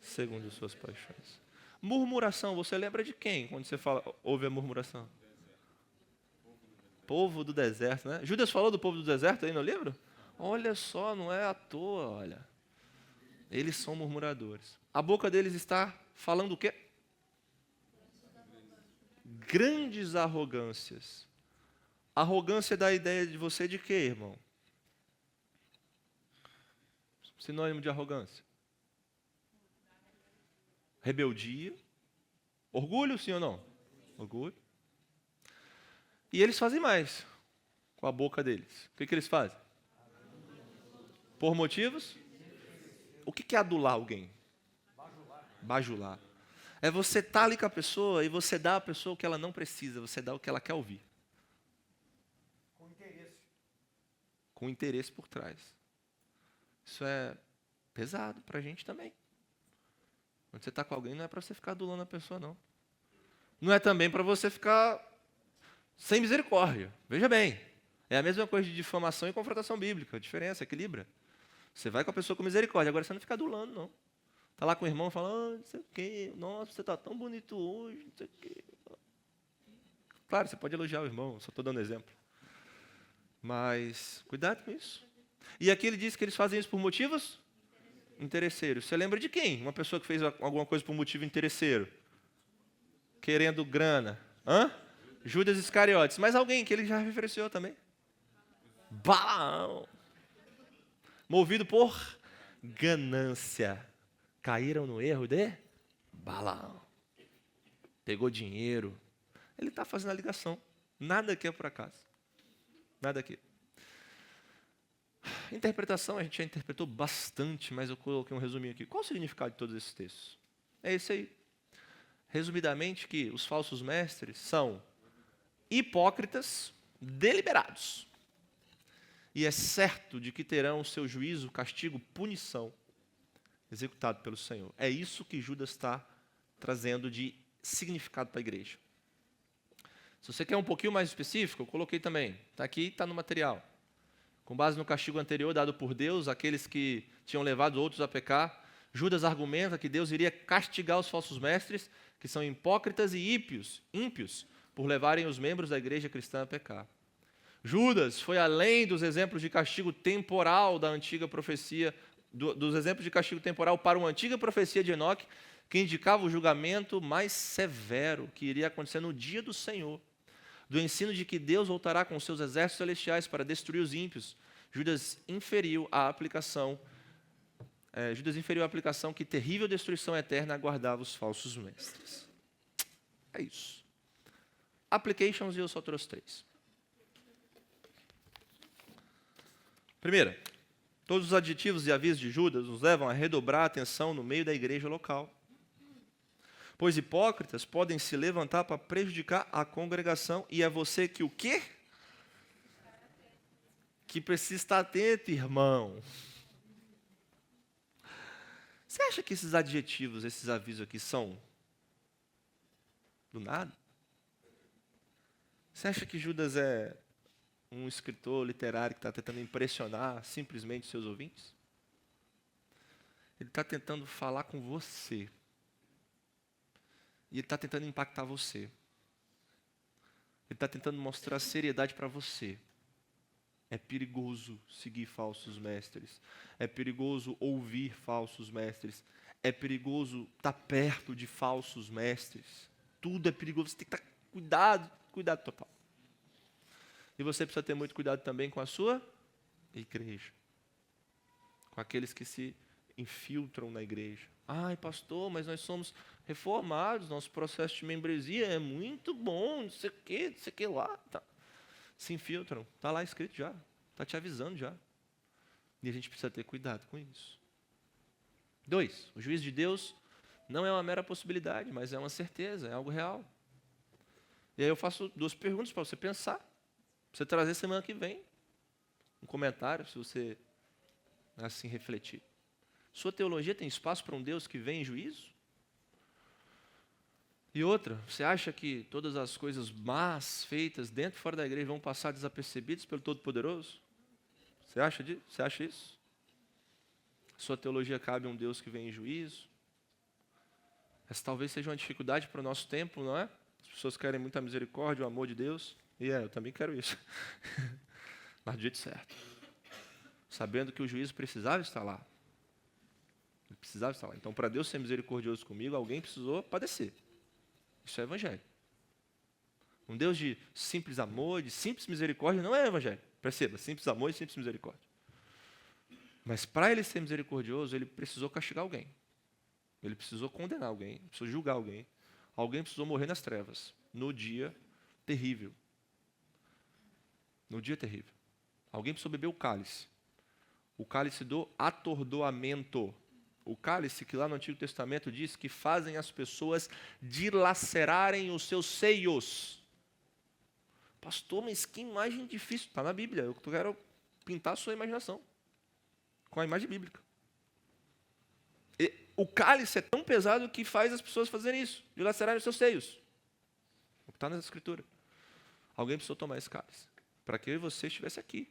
segundo suas paixões. Murmuração, você lembra de quem quando você ouve a murmuração? Povo do deserto, né? Judas falou do povo do deserto aí no livro? Olha só, não é à toa, olha. Eles são murmuradores. A boca deles está falando o quê? Grandes arrogâncias. Arrogância dá a ideia de você de quê, irmão? Sinônimo de arrogância. Rebeldia. Orgulho, sim ou não? Orgulho. E eles fazem mais com a boca deles. O que eles fazem? Por motivos? O que é adular alguém? Bajular. É você estar ali com a pessoa e você dá à pessoa o que ela não precisa, você dá o que ela quer ouvir.
Com interesse.
Com interesse por trás. Isso é pesado para a gente também. Quando você está com alguém, não é para você ficar adulando a pessoa, não. Não é também para você ficar sem misericórdia. Veja bem, é a mesma coisa de difamação e confrontação bíblica. A diferença, equilibra. Você vai com a pessoa com misericórdia, agora você não fica adulando, não. Está lá com o irmão falando, não sei o quê, nossa, você está tão bonito hoje, não sei o quê. Claro, você pode elogiar o irmão, só estou dando exemplo. Mas, cuidado com isso. E aqui ele diz que eles fazem isso por motivos interesseiros. Você lembra de quem? Uma pessoa que fez alguma coisa por motivo interesseiro? Querendo grana. Judas Iscariotes. Mas alguém que ele já referenciou também. Balaão. Movido por ganância. Caíram no erro de Balaão. Pegou dinheiro. Ele está fazendo a ligação. Nada aqui é por acaso. Nada aqui. Interpretação, a gente já interpretou bastante, mas eu coloquei um resuminho aqui. Qual o significado de todos esses textos? É esse aí. Resumidamente, que os falsos mestres são hipócritas deliberados. E é certo de que terão o seu juízo, castigo, punição executado pelo Senhor. É isso que Judas está trazendo de significado para a igreja. Se você quer um pouquinho mais específico, eu coloquei também. Está aqui, está no material. Com base no castigo anterior dado por Deus, aqueles que tinham levado outros a pecar, Judas argumenta que Deus iria castigar os falsos mestres, que são hipócritas e ímpios, por levarem os membros da igreja cristã a pecar. Judas foi além dos exemplos de castigo temporal da antiga profecia, dos exemplos de castigo temporal para uma antiga profecia de Enoque, que indicava o julgamento mais severo que iria acontecer no dia do Senhor. Do ensino de que Deus voltará com seus exércitos celestiais para destruir os ímpios, Judas inferiu a aplicação que terrível destruição eterna aguardava os falsos mestres. É isso. Applications, e eu só trouxe 3. Primeira, todos os adjetivos e avisos de Judas nos levam a redobrar a atenção no meio da igreja local. Pois hipócritas podem se levantar para prejudicar a congregação. E é você que o quê? Que precisa estar atento, irmão. Você acha que esses adjetivos, esses avisos aqui são do nada? Você acha que Judas é um escritor literário que está tentando impressionar simplesmente seus ouvintes? Ele está tentando falar com você. E ele está tentando impactar você. Ele está tentando mostrar seriedade para você. É perigoso seguir falsos mestres. É perigoso ouvir falsos mestres. É perigoso estar perto de falsos mestres. Tudo é perigoso. Você tem que estar cuidado total. E você precisa ter muito cuidado também com a sua igreja. Com aqueles que se infiltram na igreja. Ai, pastor, mas nós somos reformados, nosso processo de membresia é muito bom, não sei o que lá. Tá. Se infiltram, está lá escrito já, está te avisando já. E a gente precisa ter cuidado com isso. 2, o juízo de Deus não é uma mera possibilidade, mas é uma certeza, é algo real. E aí eu faço 2 perguntas para você pensar, para você trazer semana que vem. Um comentário, se você assim refletir. Sua teologia tem espaço para um Deus que vem em juízo? E outra, você acha que todas as coisas más feitas dentro e fora da igreja vão passar desapercebidas pelo Todo-Poderoso? Você acha isso? Sua teologia cabe a um Deus que vem em juízo? Essa talvez seja uma dificuldade para o nosso tempo, não é? As pessoas querem muita misericórdia, o amor de Deus. E eu também quero isso. Mas do jeito certo. Sabendo que o juízo precisava estar lá. Ele precisava estar lá. Então, para Deus ser misericordioso comigo, alguém precisou padecer. Isso é evangelho. Um Deus de simples amor, de simples misericórdia, não é evangelho. Perceba, simples amor e simples misericórdia. Mas para ele ser misericordioso, ele precisou castigar alguém. Ele precisou condenar alguém, precisou julgar alguém. Alguém precisou morrer nas trevas, no dia terrível. No dia terrível. Alguém precisou beber o cálice. O cálice do atordoamento. O cálice que lá no Antigo Testamento diz que fazem as pessoas dilacerarem os seus seios. Pastor, mas que imagem difícil. Está na Bíblia. Eu quero pintar a sua imaginação com a imagem bíblica. E o cálice é tão pesado que faz as pessoas fazerem isso, dilacerarem os seus seios. O que está na Escritura. Alguém precisou tomar esse cálice para que eu e você estivesse aqui,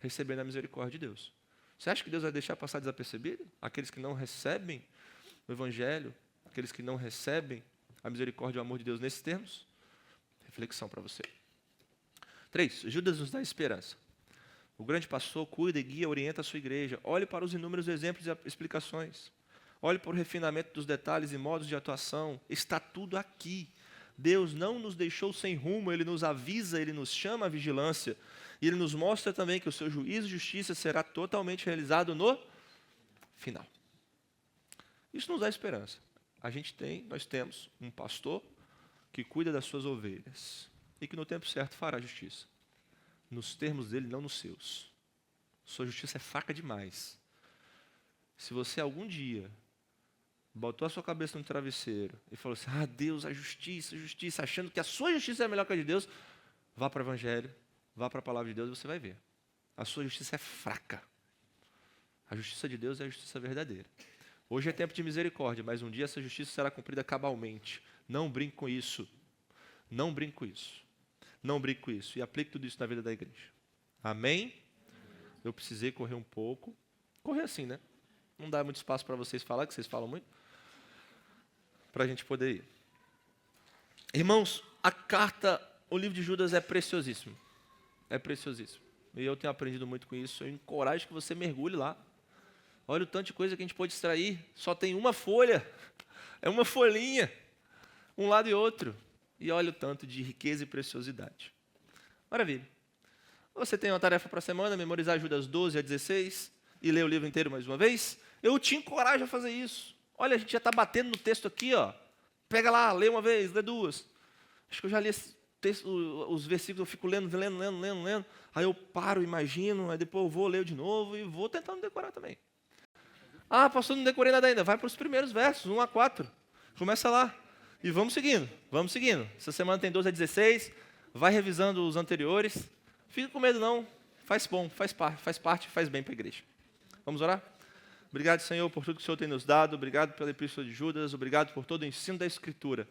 recebendo a misericórdia de Deus. Você acha que Deus vai deixar passar desapercebido? Aqueles que não recebem o Evangelho, aqueles que não recebem a misericórdia e o amor de Deus nesses termos? Reflexão para você. 3, Judas nos dá esperança. O grande pastor cuida, guia, orienta a sua igreja. Olhe para os inúmeros exemplos e explicações. Olhe para o refinamento dos detalhes e modos de atuação. Está tudo aqui. Deus não nos deixou sem rumo, Ele nos avisa, Ele nos chama à vigilância. E Ele nos mostra também que o seu juízo e justiça será totalmente realizado no final. Isso nos dá esperança. Nós temos um pastor que cuida das suas ovelhas e que no tempo certo fará justiça. Nos termos dele, não nos seus. Sua justiça é fraca demais. Se você algum dia botou a sua cabeça no travesseiro e falou assim, Deus, a justiça, achando que a sua justiça é melhor que a de Deus, vá para o Evangelho, vá para a palavra de Deus e você vai ver. A sua justiça é fraca. A justiça de Deus é a justiça verdadeira. Hoje é tempo de misericórdia, mas um dia essa justiça será cumprida cabalmente. Não brinque com isso. Não brinque com isso. Não brinque com isso. E aplique tudo isso na vida da igreja. Amém? Eu precisei correr um pouco. Correr assim, né? Não dá muito espaço para vocês falar, que vocês falam muito. Para a gente poder ir. Irmãos, o livro de Judas é preciosíssimo. É preciosíssimo. E eu tenho aprendido muito com isso. Eu encorajo que você mergulhe lá. Olha o tanto de coisa que a gente pode extrair. Só tem uma folha. É uma folhinha. Um lado e outro. E olha o tanto de riqueza e preciosidade. Maravilha. Você tem uma tarefa para a semana, memorizar Judas 12 a 16 e ler o livro inteiro mais uma vez? Eu te encorajo a fazer isso. Olha, a gente já está batendo no texto aqui, ó. Pega lá, lê uma vez, lê duas. Acho que eu já li os versículos, eu fico lendo. Aí eu paro, imagino, aí depois eu vou ler de novo e vou tentando decorar também. Pastor, não decorei nada ainda. Vai para os primeiros versos, 1 a 4. Começa lá. E vamos seguindo. Essa semana tem 12 a 16. Vai revisando os anteriores. Fica com medo não. Faz parte, faz bem para a igreja. Vamos orar? Obrigado, Senhor, por tudo que o Senhor tem nos dado. Obrigado pela epístola de Judas. Obrigado por todo o ensino da Escritura.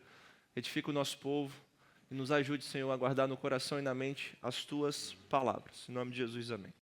Edifica o nosso povo e nos ajude, Senhor, a guardar no coração e na mente as Tuas palavras. Em nome de Jesus, amém.